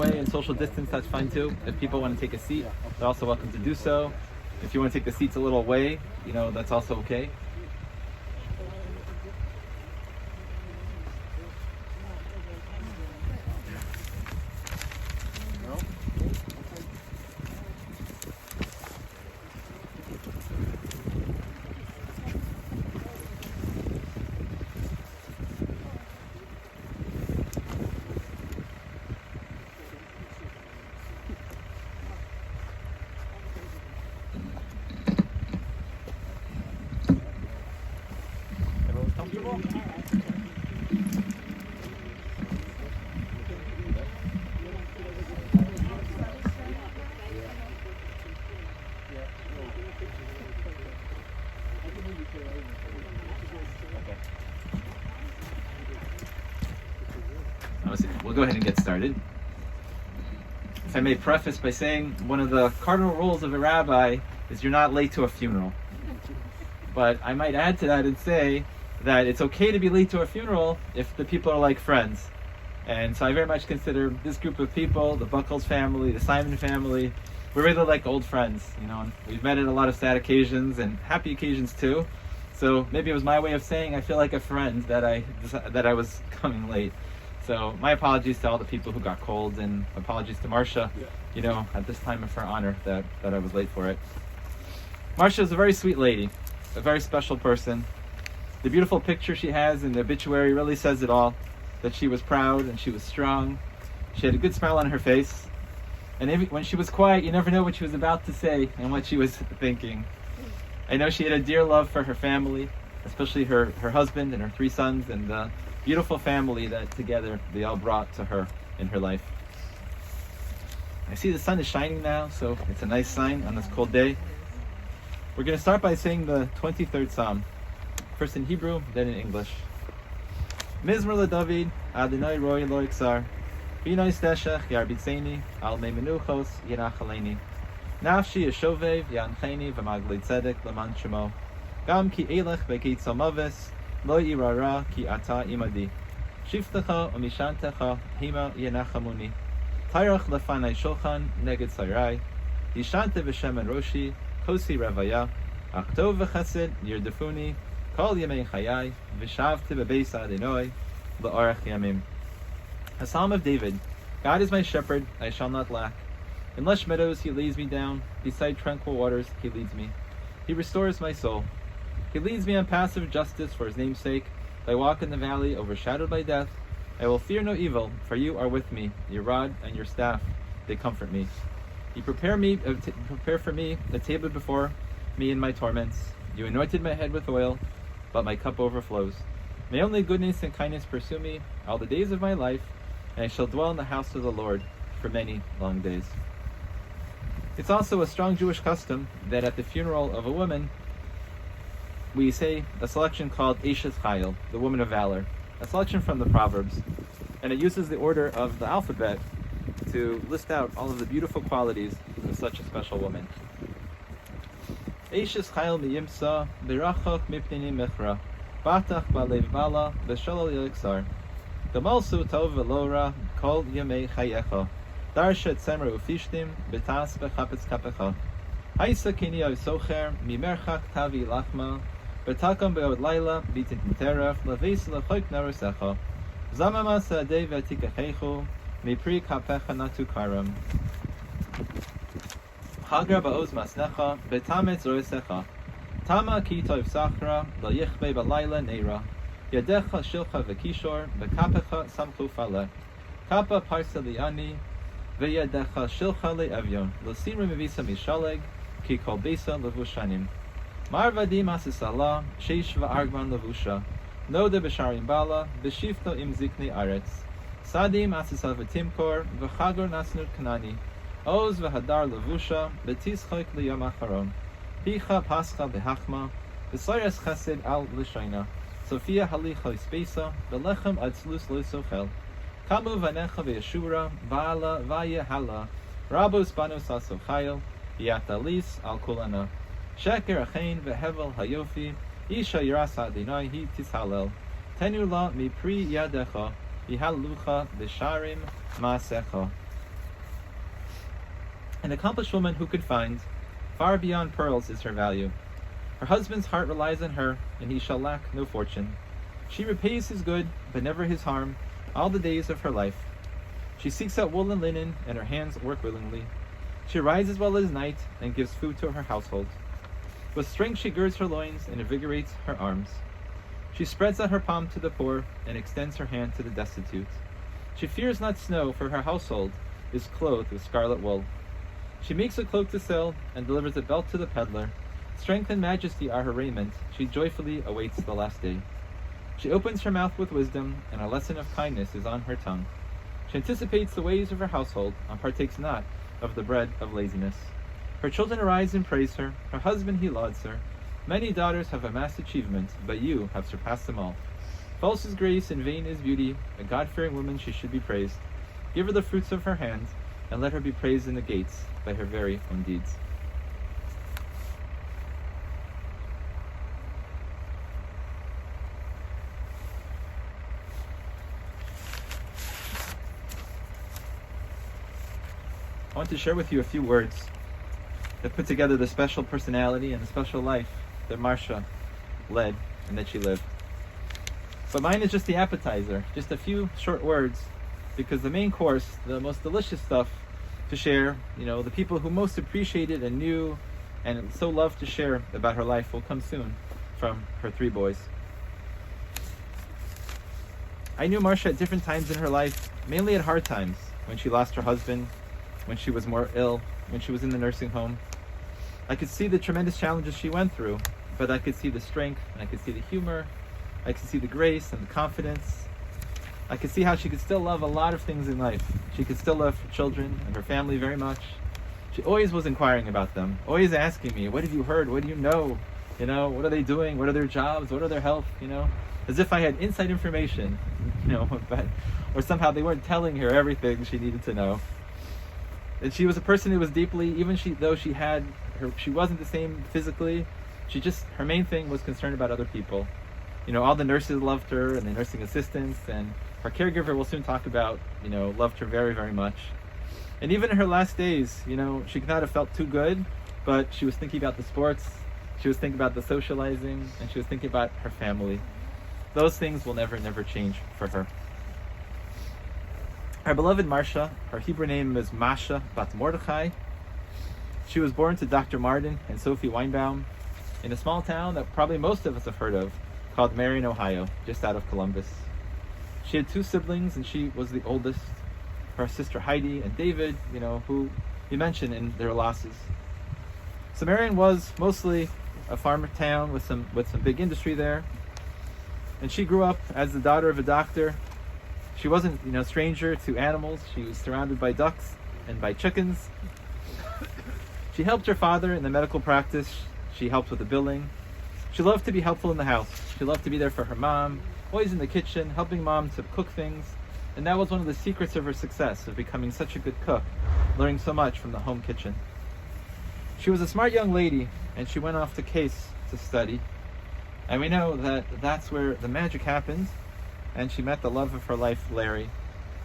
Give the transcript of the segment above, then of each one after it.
away and social distance, that's fine too. If people want to take a seat, they're also welcome to do so. If you want to take the seats a little away, that's also okay. We'll go ahead and get started. If I may preface by saying one of the cardinal rules of a rabbi is you're not late to a funeral. But I might add to that and say that it's okay to be late to a funeral if the people are like friends. And so I very much consider this group of people, the Buckles family, the Simon family, we're really like old friends, and we've met at a lot of sad occasions and happy occasions too. So maybe it was my way of saying I feel like a friend that I was coming late. So my apologies to all the people who got colds, and apologies to Marcia, at this time of her honor that I was late for it. Marcia is a very sweet lady, a very special person. The beautiful picture she has in the obituary really says it all, that she was proud and she was strong. She had a good smile on her face. And when she was quiet, you never know what she was about to say and what she was thinking. I know she had a dear love for her family, especially her husband and her 3 sons, and the beautiful family that together they all brought to her in her life. I see the sun is shining now, so it's a nice sign on this cold day. We're going to start by saying the 23rd Psalm, first in Hebrew, then in English. Mizmor LeDavid, Adonai roi lo iksar, B'nai steshach yarbitzeni, al mei menuchos yirachaleni. Nafshi yeshovev yancheni v'maglei tzedek leman shemo. Gam ki elech v'keitzal maves, lo yirara ki ata imadi. Shiftecha umishantecha hima yenachamuni. Tayrach lefanai shulchan neged sayrai. Yishante v'shemen roshi, kosi revaya. Achtov v'chesed yirdefuni, kol yemei chayai, v'shavte b'beis Adonai, la'orach yamim. A Psalm of David. God is my shepherd, I shall not lack. In lush meadows he lays me down, beside tranquil waters he leads me. He restores my soul. He leads me on paths of justice for his name's sake. Though I walk in the valley overshadowed by death, I will fear no evil, for you are with me. Your rod and your staff, they comfort me. You prepare for me a table before me in my torments. You anointed my head with oil, but my cup overflows. May only goodness and kindness pursue me all the days of my life, and I shall dwell in the house of the Lord for many long days. It's also a strong Jewish custom that at the funeral of a woman, we say a selection called Eshes Chayil, the woman of valor, a selection from the Proverbs, and it uses the order of the alphabet to list out all of the beautiful qualities of such a special woman. Eshes Chayil miyimsa, birachok mipnini mechra, batach balev bala, b'shalal yeliksar. Gamalsu tov velora, kol yemei chayecha. Darsha tzemer ufishtim, betas bechapetz kapecha. Haisa kini av socher, mimerchak tavi lachma, betakam beod laila, bitin terach, leves lechoik narusecha. Zamama sadei vetikachechu, mipri kapecha natu karam. Hagra baoz masnecha, betamet zoisecha. Tama ki tov sachra, lo yichbe balayla neira. Yadecha shilcha v'kishor, v'kapecha samchu fale. Kapa parsa li'ani, v'yadecha shilcha le'evyon. L'sira mevisa mishaleg, ki kol besa levushanim. Marvadim asisala, sheish v'argman levusha. Noda b'sharim bala, v'shifto im zikni aretz. Sadim asisal v'timkor, v'chagor nasnut kanani. Oz v'hadar levusha, v'tischoik liyom acharon. Picha pascha b'hachma, v'soyres chesed al l'shoina. Sophia halicha ispesa, belechem atzlus loisochel. Kamu vanecha ve'yeshura, va'ala va'yehala. Rabos banos asochayel, yatalis al kulana. Sheker achein ve'hevel hayofi, isha yiras adinai hi tishalel. Tenu la mi pri yadecha, yihalucha v'sharim ma'asecha. An accomplished woman who could find, far beyond pearls is her value. Her husband's heart relies on her, and he shall lack no fortune. She repays his good, but never his harm, all the days of her life. She seeks out wool and linen, and her hands work willingly. She rides as well as night, and gives food to her household. With strength she girds her loins, and invigorates her arms. She spreads out her palm to the poor, and extends her hand to the destitute. She fears not snow, for her household is clothed with scarlet wool. She makes a cloak to sell, and delivers a belt to the peddler. Strength and majesty are her raiment. She joyfully awaits the last day. She opens her mouth with wisdom, and a lesson of kindness is on her tongue. She anticipates the ways of her household, and partakes not of the bread of laziness. Her children arise and praise her. Her husband, he lauds her. Many daughters have amassed achievement, but you have surpassed them all. False is grace, and vain is beauty. A God-fearing woman, she should be praised. Give her the fruits of her hands, and let her be praised in the gates by her very own deeds. I want to share with you a few words that put together the special personality and the special life that Marcia led and that she lived. But mine is just the appetizer, just a few short words, because the main course, the most delicious stuff to share, the people who most appreciated and knew and so loved to share about her life will come soon from her three boys. I knew Marcia at different times in her life, mainly at hard times, when she lost her husband, when she was more ill, when she was in the nursing home. I could see the tremendous challenges she went through, but I could see the strength, and I could see the humor, I could see the grace and the confidence. I could see how she could still love a lot of things in life. She could still love her children and her family very much. She always was inquiring about them, always asking me, what have you heard? What do you know? What are they doing? What are their jobs? What are their health? As if I had inside information, or somehow they weren't telling her everything she needed to know. And she was a person who was deeply, though she wasn't the same physically, her main thing was concern about other people. All the nurses loved her, and the nursing assistants, and her caregiver, we'll soon talk about, loved her very, very much. And even in her last days, she could not have felt too good, but she was thinking about the sports, she was thinking about the socializing, and she was thinking about her family. Those things will never, never change for her. Our beloved Marcia, her Hebrew name is Masha Bat Mordechai. She was born to Dr. Martin and Sophie Weinbaum in a small town that probably most of us have heard of, called Marion, Ohio, just out of Columbus. She had two siblings, and she was the oldest. Her sister Heidi and David, who we mentioned in their losses. So Marion was mostly a farmer town with some big industry there. And she grew up as the daughter of a doctor. She wasn't, stranger to animals. She was surrounded by ducks and by chickens. She helped her father in the medical practice. She helped with the billing. She loved to be helpful in the house. She loved to be there for her mom, always in the kitchen, helping mom to cook things. And that was one of the secrets of her success, of becoming such a good cook, learning so much from the home kitchen. She was a smart young lady, and she went off to Case to study. And we know that that's where the magic happened, and she met the love of her life, Larry,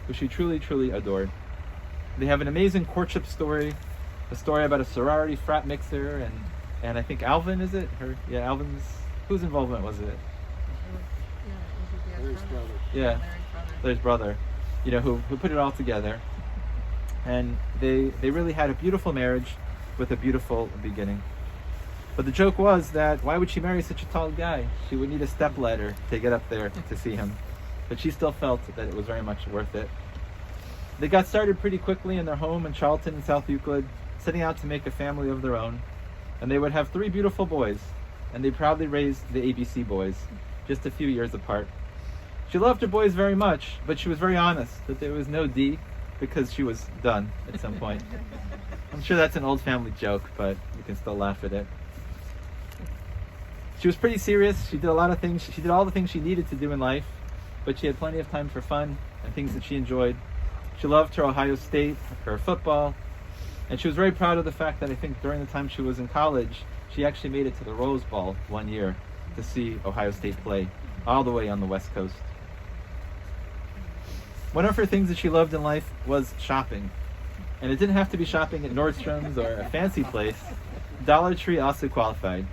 who she truly, truly adored. They have an amazing courtship story, a story about a sorority frat mixer, and I think Alvin, is it? Alvin's, whose involvement was it? Larry's brother. Yeah, Larry's brother, who put it all together. And they really had a beautiful marriage with a beautiful beginning. But the joke was that why would she marry such a tall guy? She would need a stepladder to get up there to see him. But she still felt that it was very much worth it. They got started pretty quickly in their home in Charlton and South Euclid, setting out to make a family of their own. And they would have 3 beautiful boys, and they proudly raised the ABC boys, just a few years apart. She loved her boys very much, but she was very honest that there was no D, because she was done at some point. I'm sure that's an old family joke, but you can still laugh at it. She was pretty serious. She did a lot of things. She did all the things she needed to do in life, but she had plenty of time for fun and things that she enjoyed. She loved her Ohio State, her football, and she was very proud of the fact that I think during the time she was in college, she actually made it to the Rose Bowl one year to see Ohio State play, all the way on the West Coast. One of her things that she loved in life was shopping. And it didn't have to be shopping at Nordstrom's or a fancy place. Dollar Tree also qualified.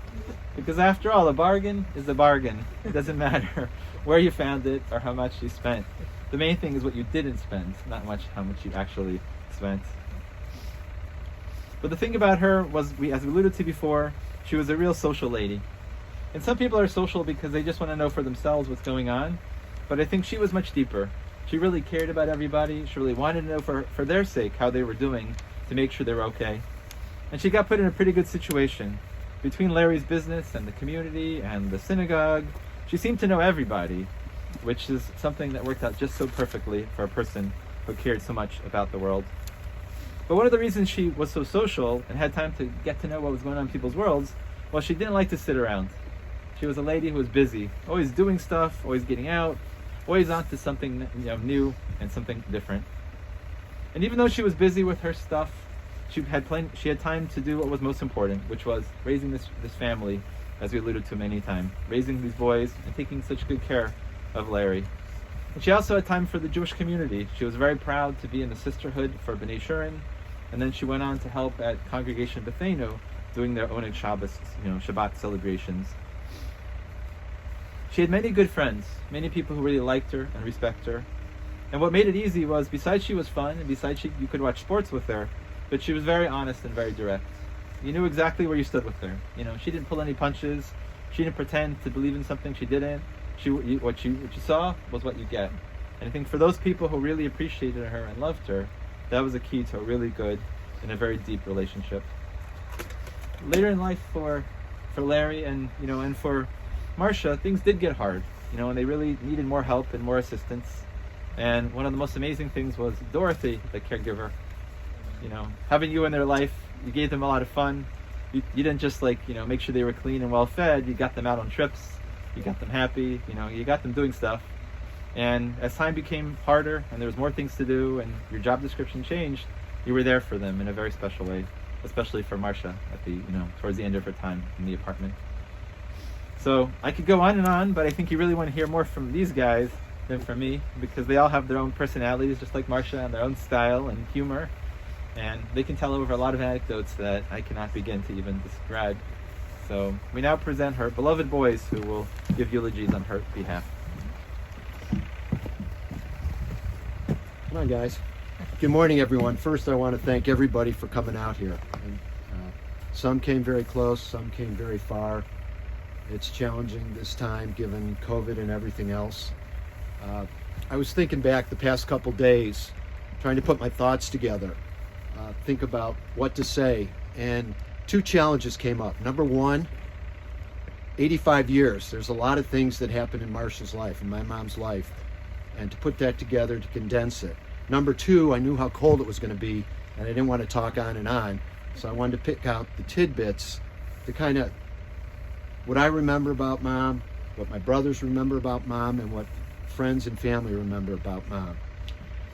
Because after all, a bargain is a bargain. It doesn't matter where you found it or how much you spent. The main thing is what you didn't spend, not much how much you actually spent. But the thing about her was, as we alluded to before, she was a real social lady. And some people are social because they just want to know for themselves what's going on. But I think she was much deeper. She really cared about everybody. She really wanted to know for their sake how they were doing, to make sure they were okay. And she got put in a pretty good situation. Between Larry's business and the community and the synagogue, she seemed to know everybody, which is something that worked out just so perfectly for a person who cared so much about the world. But one of the reasons she was so social and had time to get to know what was going on in people's worlds, well, she didn't like to sit around. She was a lady who was busy, always doing stuff, always getting out, always on to something new and something different. And even though she was busy with her stuff, she had time to do what was most important, which was raising this family, as we alluded to many times, raising these boys and taking such good care of Larry. And she also had time for the Jewish community. She was very proud to be in the sisterhood for B'nai Shurin, and then she went on to help at Congregation Bethenu, doing their own Shabbos, Shabbat celebrations. She had many good friends, many people who really liked her and respect her. And what made it easy was, besides she was fun, and besides you could watch sports with her, but she was very honest and very direct. You knew exactly where you stood with her. She didn't pull any punches. She didn't pretend to believe in something she didn't. What you saw was what you get. And I think for those people who really appreciated her and loved her, that was a key to a really good and a very deep relationship. Later in life for Larry and for Marcia, things did get hard, and they really needed more help and more assistance. And one of the most amazing things was Dorothy, the caregiver. Having you in their life, you gave them a lot of fun. You didn't just make sure they were clean and well fed. You got them out on trips. You got them happy. You got them doing stuff. And as time became harder and there was more things to do and your job description changed, you were there for them in a very special way, especially for Marcia at the towards the end of her time in the apartment. So I could go on, but I think you really want to hear more from these guys than from me, because they all have their own personalities, just like Marcia, and their own style and humor. And they can tell over a lot of anecdotes that I cannot begin to even describe. So we now present her beloved boys, who will give eulogies on her behalf. Come on, guys. Good morning, everyone. First, I want to thank everybody for coming out here. And, some came very close, some came very far. It's challenging this time, given COVID and everything else. I was thinking back the past couple days, trying to put my thoughts together. Think about what to say, and two challenges came up. Number one, 85 years. There's a lot of things that happened in Marcia's life, in my mom's life, and to put that together, to condense it. Number two, I knew how cold it was going to be, and I didn't want to talk on, so I wanted to pick out the tidbits to kind of what I remember about Mom, what my brothers remember about Mom, and what friends and family remember about Mom.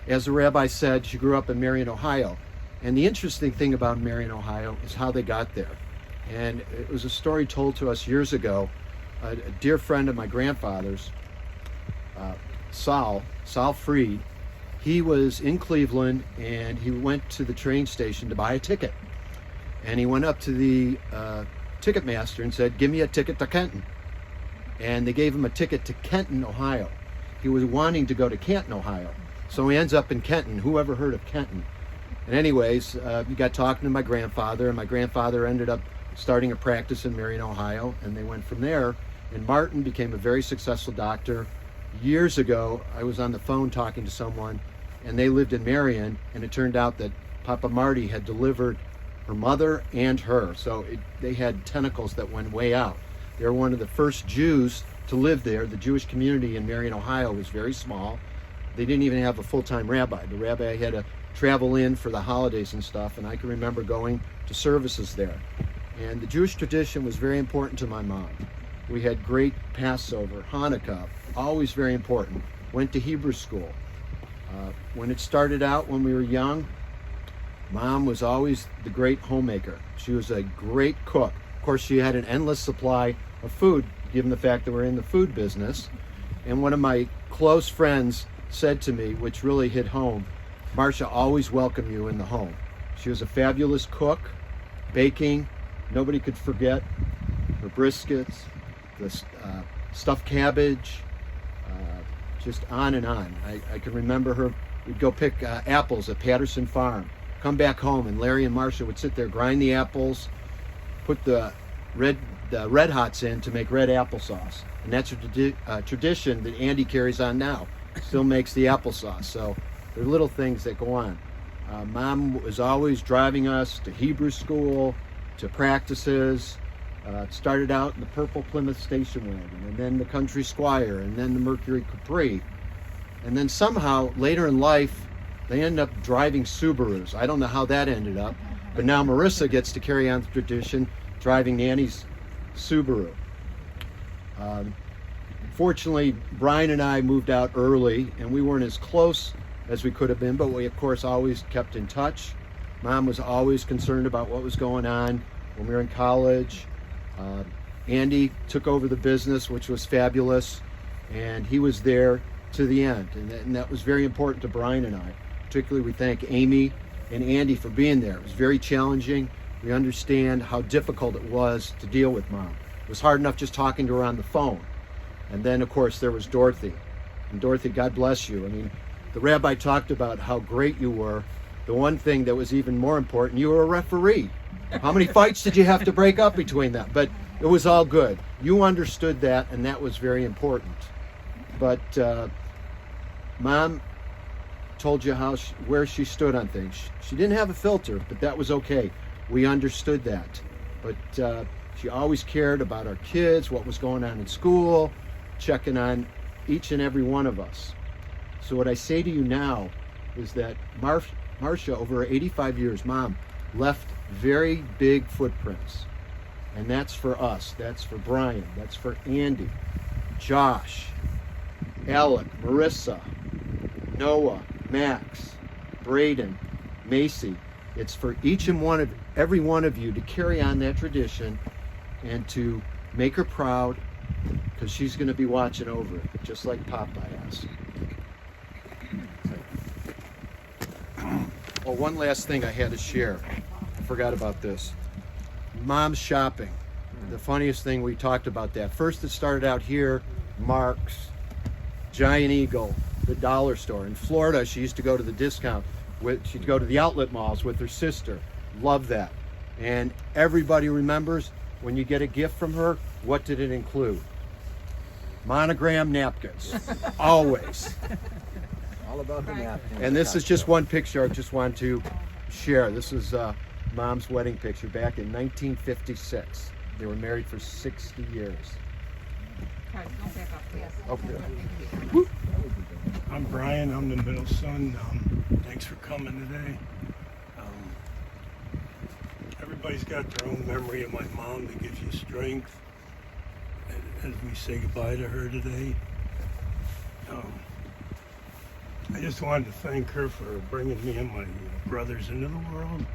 As the rabbi said, she grew up in Marion, Ohio. And the interesting thing about Marion, Ohio is how they got there. And it was a story told to us years ago. A dear friend of my grandfather's, Saul Freed, he was in Cleveland, and he went to the train station to buy a ticket. And he went up to the ticket master and said, "Give me a ticket to Kenton." And they gave him a ticket to Kenton, Ohio. He was wanting to go to Canton, Ohio. So he ends up in Kenton. Who ever heard of Kenton? And anyways, he got talking to my grandfather, and my grandfather ended up starting a practice in Marion, Ohio, and they went from there. And Martin became a very successful doctor. Years ago, I was on the phone talking to someone, and they lived in Marion, and it turned out that Papa Marty had delivered her mother and her. So they had tentacles that went way out. They were one of the first Jews to live there. The Jewish community in Marion, Ohio was very small. They didn't even have a full-time rabbi. The rabbi had to travel in for the holidays and stuff, and I can remember going to services there. And the Jewish tradition was very important to my mom. We had great Passover, Hanukkah, always very important. Went to Hebrew school. When it started out, when we were young, Mom was always the great homemaker. She was a great cook. Of course, she had an endless supply of food, given the fact that we're in the food business. And one of my close friends said to me, which really hit home, Marcia always welcomed you in the home. She was a fabulous cook, baking. Nobody could forget her briskets, the stuffed cabbage, just on and on. I can remember her. We'd go pick apples at Patterson Farm, come back home, and Larry and Marcia would sit there, grind the apples, put the red hots in to make red applesauce. And that's a tradition that Andy carries on now. Still makes the applesauce. So there are little things that go on. Mom was always driving us to Hebrew school, to practices. Started out in the purple Plymouth station wagon, and then the Country Squire, and then the Mercury Capri. And then somehow, later in life, they end up driving Subarus. I don't know how that ended up, but now Marissa gets to carry on the tradition, driving Nanny's Subaru. Fortunately, Brian and I moved out early, and we weren't as close as we could have been, but we, of course, always kept in touch. Mom was always concerned about what was going on when we were in college. Andy took over the business, which was fabulous, and he was there to the end, and that was very important to Brian and I. Particularly, we thank Amy and Andy for being there. It was very challenging. We understand how difficult it was to deal with Mom. It was hard enough just talking to her on the phone. And then, of course, there was Dorothy. And Dorothy, God bless you. I mean, the rabbi talked about how great you were. The one thing that was even more important, you were a referee. How many fights did you have to break up between them? But it was all good. You understood that, and that was very important. But Mom told you where she stood on things. She didn't have a filter, but that was okay. We understood that. But she always cared about our kids, what was going on in school, checking on each and every one of us. So what I say to you now is that Marcia, over 85 years, Mom, left very big footprints. And that's for us. That's for Brian. That's for Andy, Josh, Alec, Marissa, Noah, Max, Braden, Macy. It's for each and every one of you to carry on that tradition and to make her proud, because she's going to be watching over it, just like Popeye has. Oh, one last thing I had to share. I forgot about this. Mom's shopping. The funniest thing, we talked about that. First, it started out here, Mark's, Giant Eagle, the dollar store. In Florida, she used to go to the discount. She'd go to the outlet malls with her sister. Love that. And everybody remembers, when you get a gift from her, what did it include? Monogram napkins. Always. All about the napkins. And this is just one picture I just want to share. This is Mom's wedding picture back in 1956. They were married for 60 years. Okay. I'm Brian. I'm the middle son. Thanks for coming today. Everybody's got their own memory of my mom that gives you strength as we say goodbye to her today. I just wanted to thank her for bringing me and my brothers into the world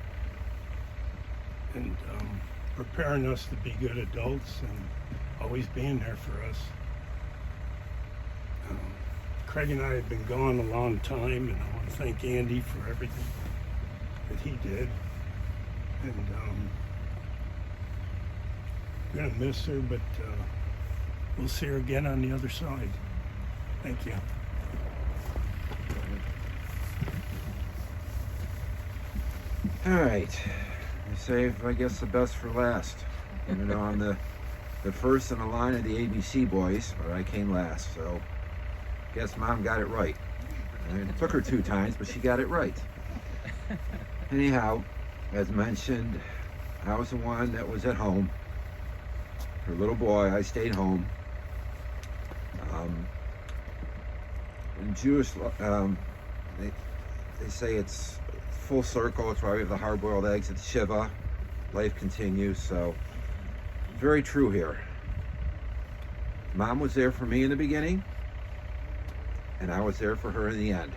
and preparing us to be good adults and always being there for us. Craig and I have been gone a long time, and I want to thank Andy for everything that he did. And I'm going to miss her, but we'll see her again on the other side. Thank you. All right. I save, I guess, the best for last. Even though I'm the first in the line of the ABC boys, but I came last, so guess Mom got it right. And it took her 2 times, but she got it right. Anyhow, as mentioned, I was the one that was at home. Her little boy, I stayed home. In Jewish, they say it's full circle. It's why we have the hard-boiled eggs at Shiva. Life continues, so very true here. Mom was there for me in the beginning, and I was there for her in the end.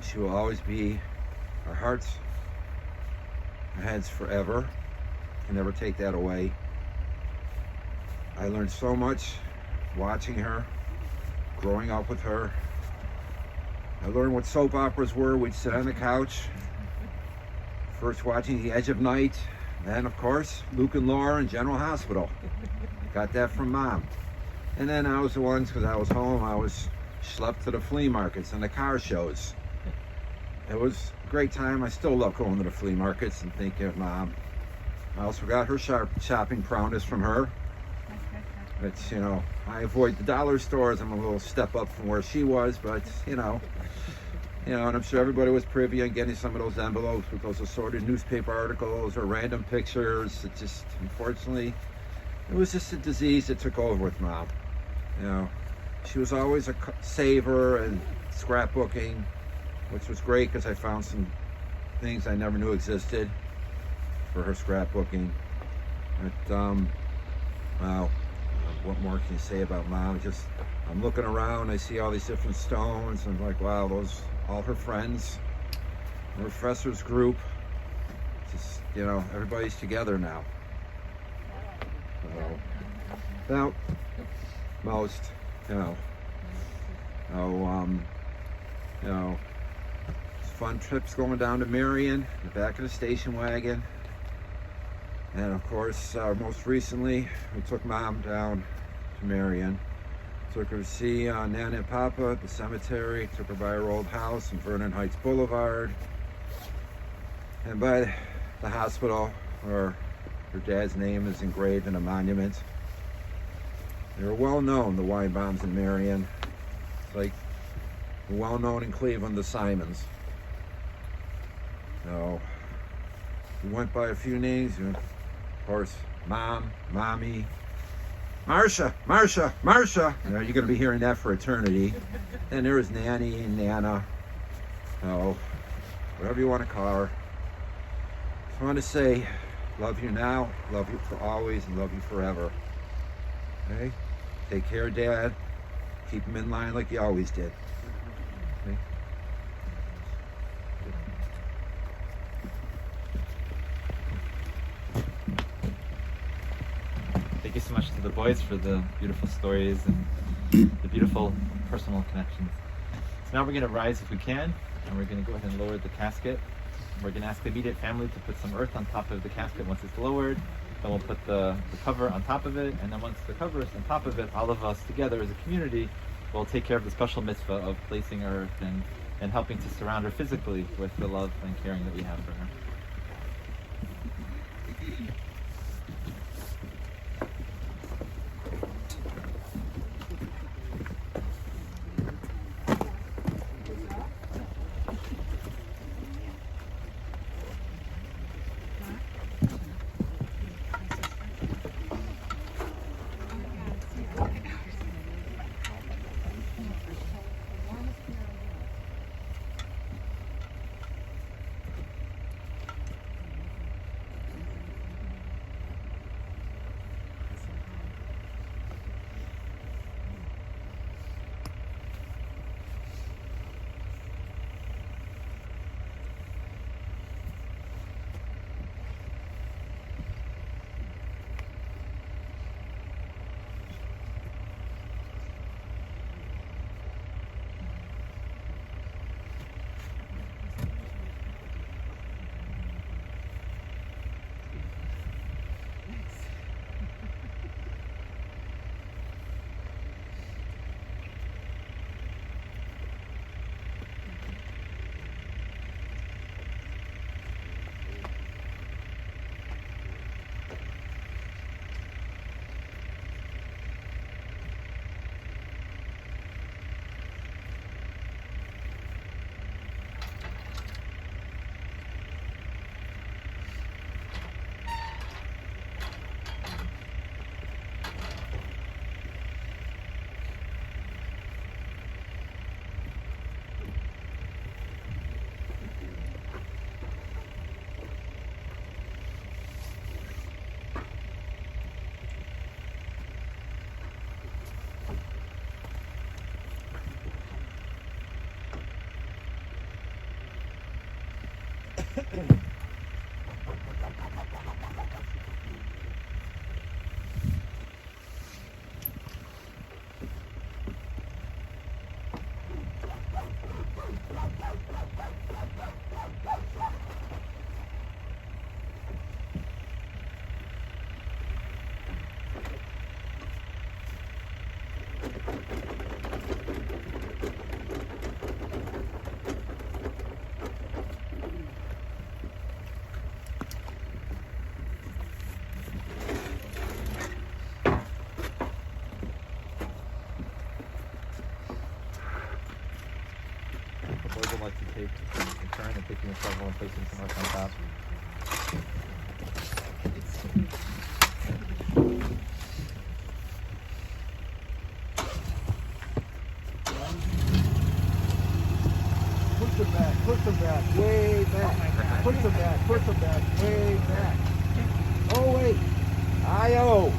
She will always be our hearts, our heads forever. Can never take that away. I learned so much watching her, growing up with her. I learned what soap operas were. We'd sit on the couch, first watching The Edge of Night, then of course Luke and Laura and General Hospital. Got that from Mom. And then I was the ones, because I was home, I was schlepped to the flea markets and the car shows. It was a great time. I still love going to the flea markets and thinking of Mom. I also got her shopping prowess from her. It's, I avoid the dollar stores. I'm a little step up from where she was, but and I'm sure everybody was privy on getting some of those envelopes with those assorted newspaper articles or random pictures. It just, unfortunately, it was just a disease that took over with Mom. She was always a saver and scrapbooking, which was great because I found some things I never knew existed for her scrapbooking. But, wow. What more can you say about Mom? I'm looking around, I see all these different stones, and I'm like, wow, those, all her friends, her professor's group, everybody's together now. Well, most, fun trips going down to Marion, the back of the station wagon. And of course, most recently, we took Mom down to Marion. Took her to see Nana and Papa at the cemetery. Took her by her old house on Vernon Heights Boulevard. And by the hospital where her dad's name is engraved in a monument. They were well known, the Weinbaums in Marion. It's like well known in Cleveland, the Simons. So, we went by a few names. Of course, Mom, Mommy, Marcia. You're going to be hearing that for eternity. Then there was Nanny and Nana. Whatever you want to call her. Just want to say, love you now, love you for always, and love you forever. Okay? Take care, Dad. Keep him in line like you always did. Okay? Thank you so much to the boys for the beautiful stories and the beautiful personal connections. So now we're going to rise if we can, and we're going to go ahead and lower the casket. We're going to ask the immediate family to put some earth on top of the casket once it's lowered. Then we'll put the cover on top of it, and then once the cover is on top of it, all of us together as a community will take care of the special mitzvah of placing earth and helping to surround her physically with the love and caring that we have for her. being trouble and placing some earth on top. Push them back, way back. Push them back, way back. Oh, wait. I-O.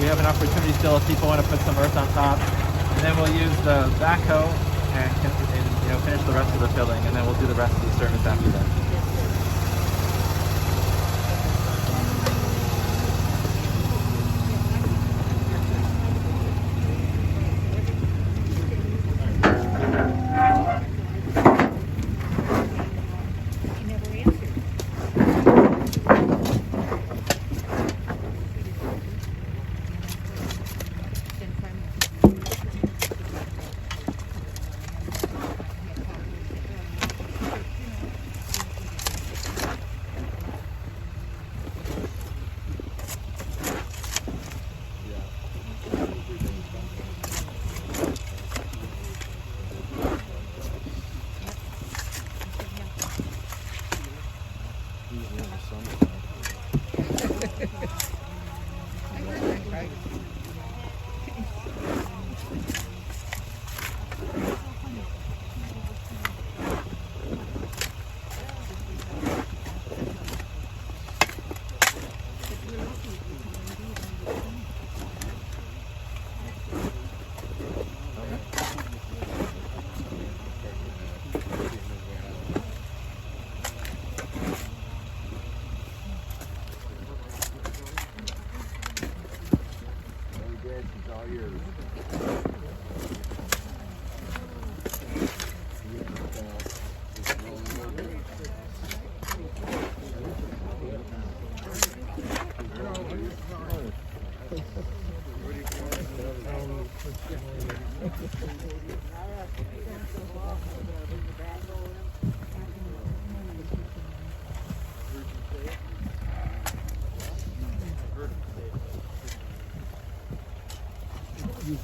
We have an opportunity still if people want to put some earth on top. And then we'll use the backhoe and finish the rest of the filling, and then we'll do the rest of the service after that.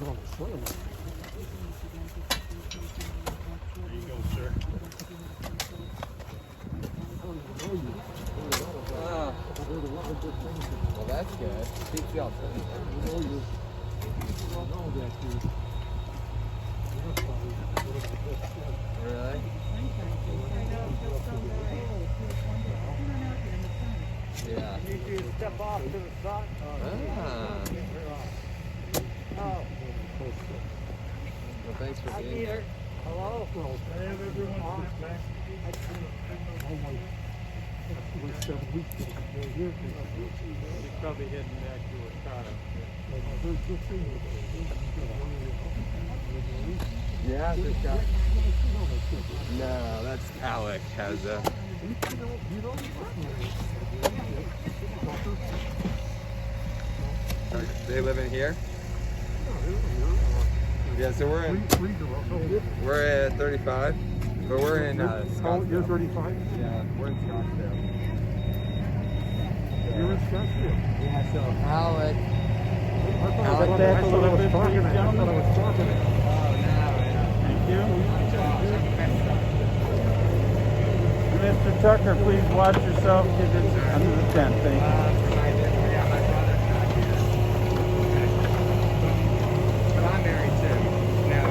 There you go, sir. Well, that's good. Big job. Really? Yeah. Step off to the side. Well, thanks for being here. Hello? I have everyone sit back. He's probably heading back to Wisconsin. Yeah, this guy. No, that's Alec has a. They live in here? Yeah, so we're at 35, but we're in Scottsdale. You're 35? Yeah, we're in Scottsdale. You're in Scottsdale? Yeah, so Alec. That's what I was talking about. Oh, no, Thank you. Mr. Tucker, please watch yourself. Get it under the tent. Thank you. But I'm married too. No.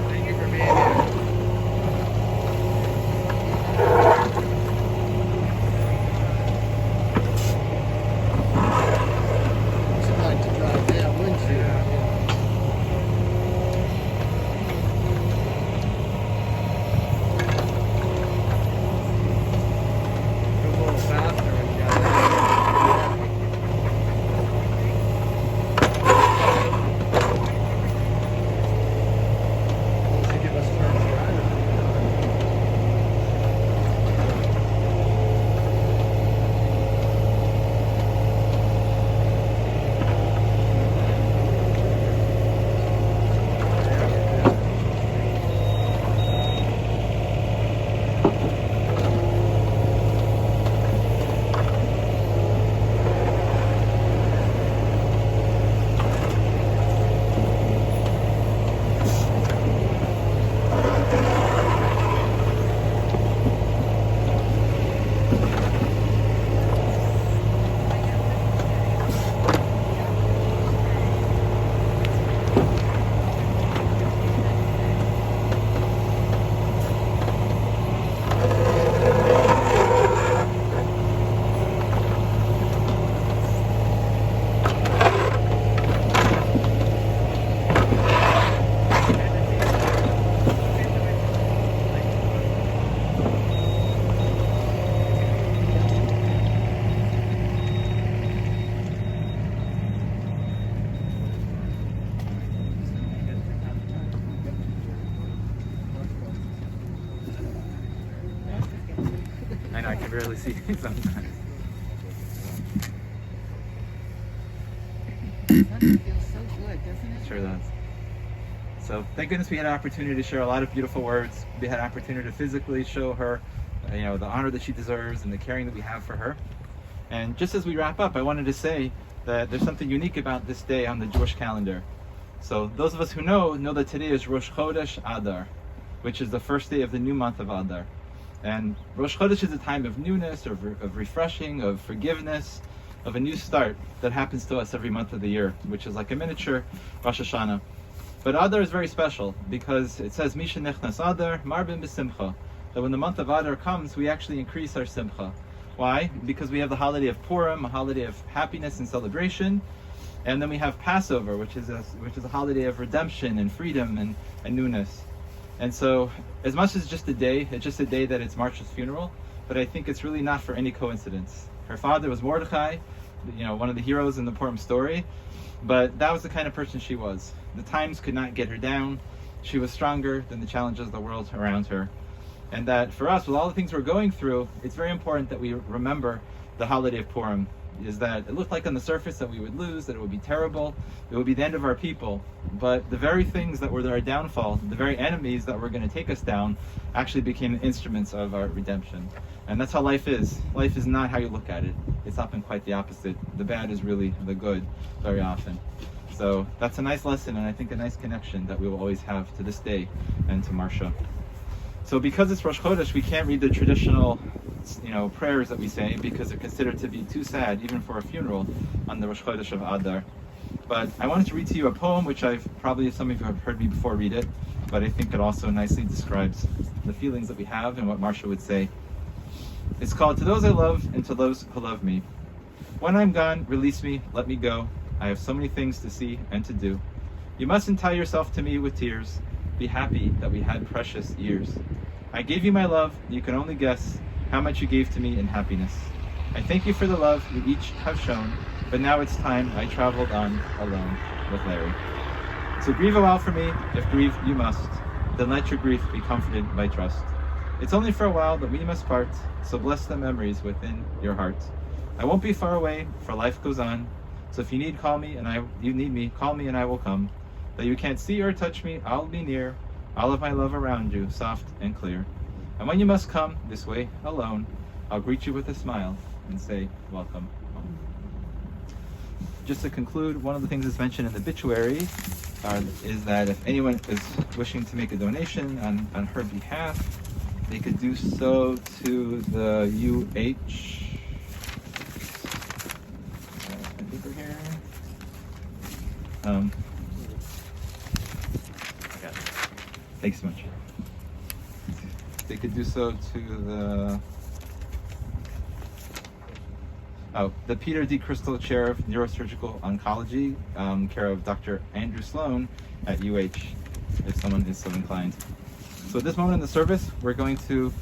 Thank you for being here. I'd like to drive that windshield. It was a little faster when you got there. To give us turns driving. I know I can barely see sometimes. Feels so good, doesn't it? Sure does. So thank goodness we had an opportunity to share a lot of beautiful words. We had an opportunity to physically show her, the honor that she deserves and the caring that we have for her. And just as we wrap up, I wanted to say that there's something unique about this day on the Jewish calendar. So those of us who know that today is Rosh Chodesh Adar, which is the first day of the new month of Adar. And Rosh Chodesh is a time of newness, of refreshing, of forgiveness, of a new start that happens to us every month of the year, which is like a miniature Rosh Hashanah. But Adar is very special because it says, Misha nechnas Adar, marbin b'simcha. That when the month of Adar comes, we actually increase our simcha. Why? Because we have the holiday of Purim, a holiday of happiness and celebration. And then we have Passover, which is a holiday of redemption and freedom and newness. And so, as much as just a day, it's just a day that it's Marcia's funeral, but I think it's really not for any coincidence. Her father was Mordechai, one of the heroes in the Purim story, but that was the kind of person she was. The times could not get her down. She was stronger than the challenges of the world around her. And that for us, with all the things we're going through, it's very important that we remember the holiday of Purim. is that it looked like on the surface that we would lose, that it would be terrible, it would be the end of our people. But the very things that were our downfall, the very enemies that were going to take us down, actually became instruments of our redemption. And that's how life is. Life is not how you look at it. It's often quite the opposite. The bad is really the good very often. So that's a nice lesson, and I think a nice connection that we will always have to this day and to Marcia. So because it's Rosh Chodesh, we can't read the traditional, prayers that we say, because they're considered to be too sad, even for a funeral on the Rosh Chodesh of Adar. But I wanted to read to you a poem, which probably some of you have heard me before read it, but I think it also nicely describes the feelings that we have and what Marcia would say. It's called "To Those I Love and to Those Who Love Me." When I'm gone, release me, let me go. I have so many things to see and to do. You mustn't tie yourself to me with tears. Be happy that we had precious years. I gave you my love, you can only guess how much you gave to me in happiness. I thank you for the love you each have shown, but now it's time I traveled on alone with Larry. So grieve a while for me, if grieve you must, then let your grief be comforted by trust. It's only for a while that we must part, so bless the memories within your heart. I won't be far away, for life goes on, so if you need me, call me and I will come. Though you can't see or touch me, I'll be near, all of my love around you, soft and clear. And when you must come this way alone, I'll greet you with a smile and say, welcome home. Just to conclude, one of the things that's mentioned in the obituary is that if anyone is wishing to make a donation on her behalf, they could do so to the UH. My paper here. I got it. Thanks so much. They could do so to the Peter D. Crystal Chair of Neurosurgical Oncology, care of Dr. Andrew Sloan at UH, if someone is so inclined. So at this moment in the service, we're going to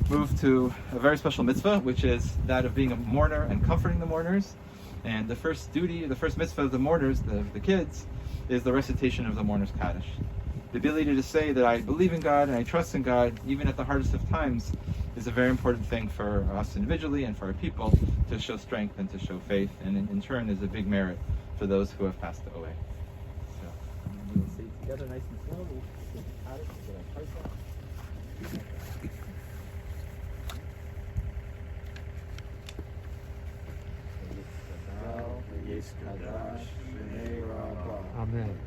move to a very special mitzvah, which is that of being a mourner and comforting the mourners. And the first mitzvah of the mourners, the kids, is the recitation of the mourner's Kaddish. The ability to say that I believe in God and I trust in God, even at the hardest of times, is a very important thing for us individually and for our people to show strength and to show faith, and in turn is a big merit for those who have passed away. So we will say it together nice and slow. We'll say Kaddish, get our hearts out. Amen.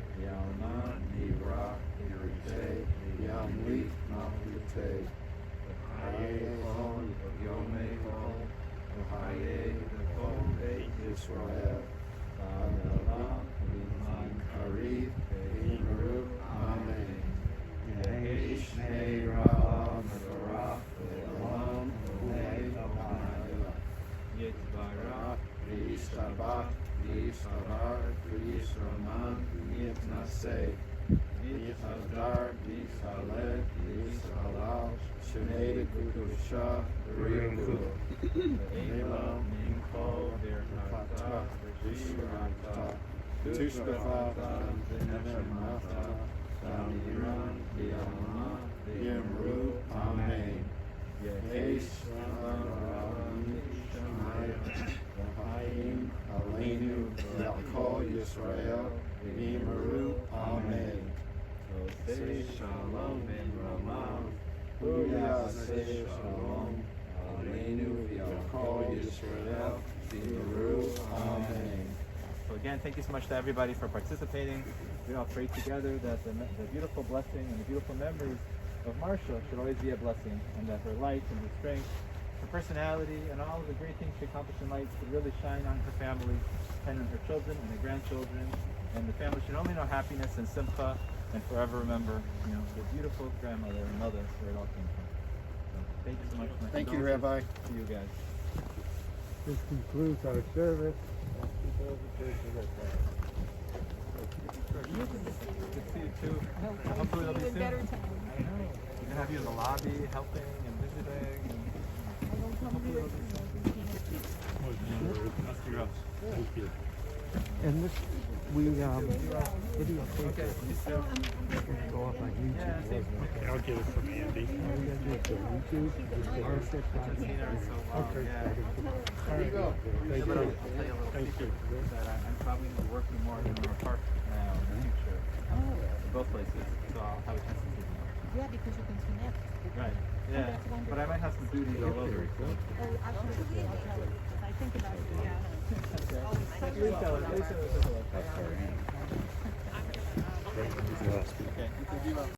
So again, thank you so much to everybody for participating. We all pray together that the beautiful blessing and the beautiful memories of Marcia should always be a blessing, and that her light and her strength, her personality, and all of the great things she accomplished in life should really shine on her family and on her children and her grandchildren. And the family should only know happiness and simcha, and forever remember, the beautiful grandmother and mother where it all came from. So thank you so much. Thank you, Rabbi. To you guys. This concludes our service. Good to see you too. Hopefully it'll be soon. I know. We're gonna have you in the lobby helping and visiting. Hopefully it'll be soon. Thank you. And this Okay, you too. Okay, I'll get it from Andy. Christina, so Okay. yeah. There you go. Yeah, but I'll tell you a little Thank secret you. that I'm probably going to be working more in Menlo Park now in the future. In both places, so I'll have a chance to see them. Yeah, because you can connect. Right. Yeah. But I might have some duties all over. So. Oh, absolutely. I'll tell her. 'Cause I think about it. Yeah. Okay. Always such Please tell her. Please tell her. That's all right. Okay. You can do well.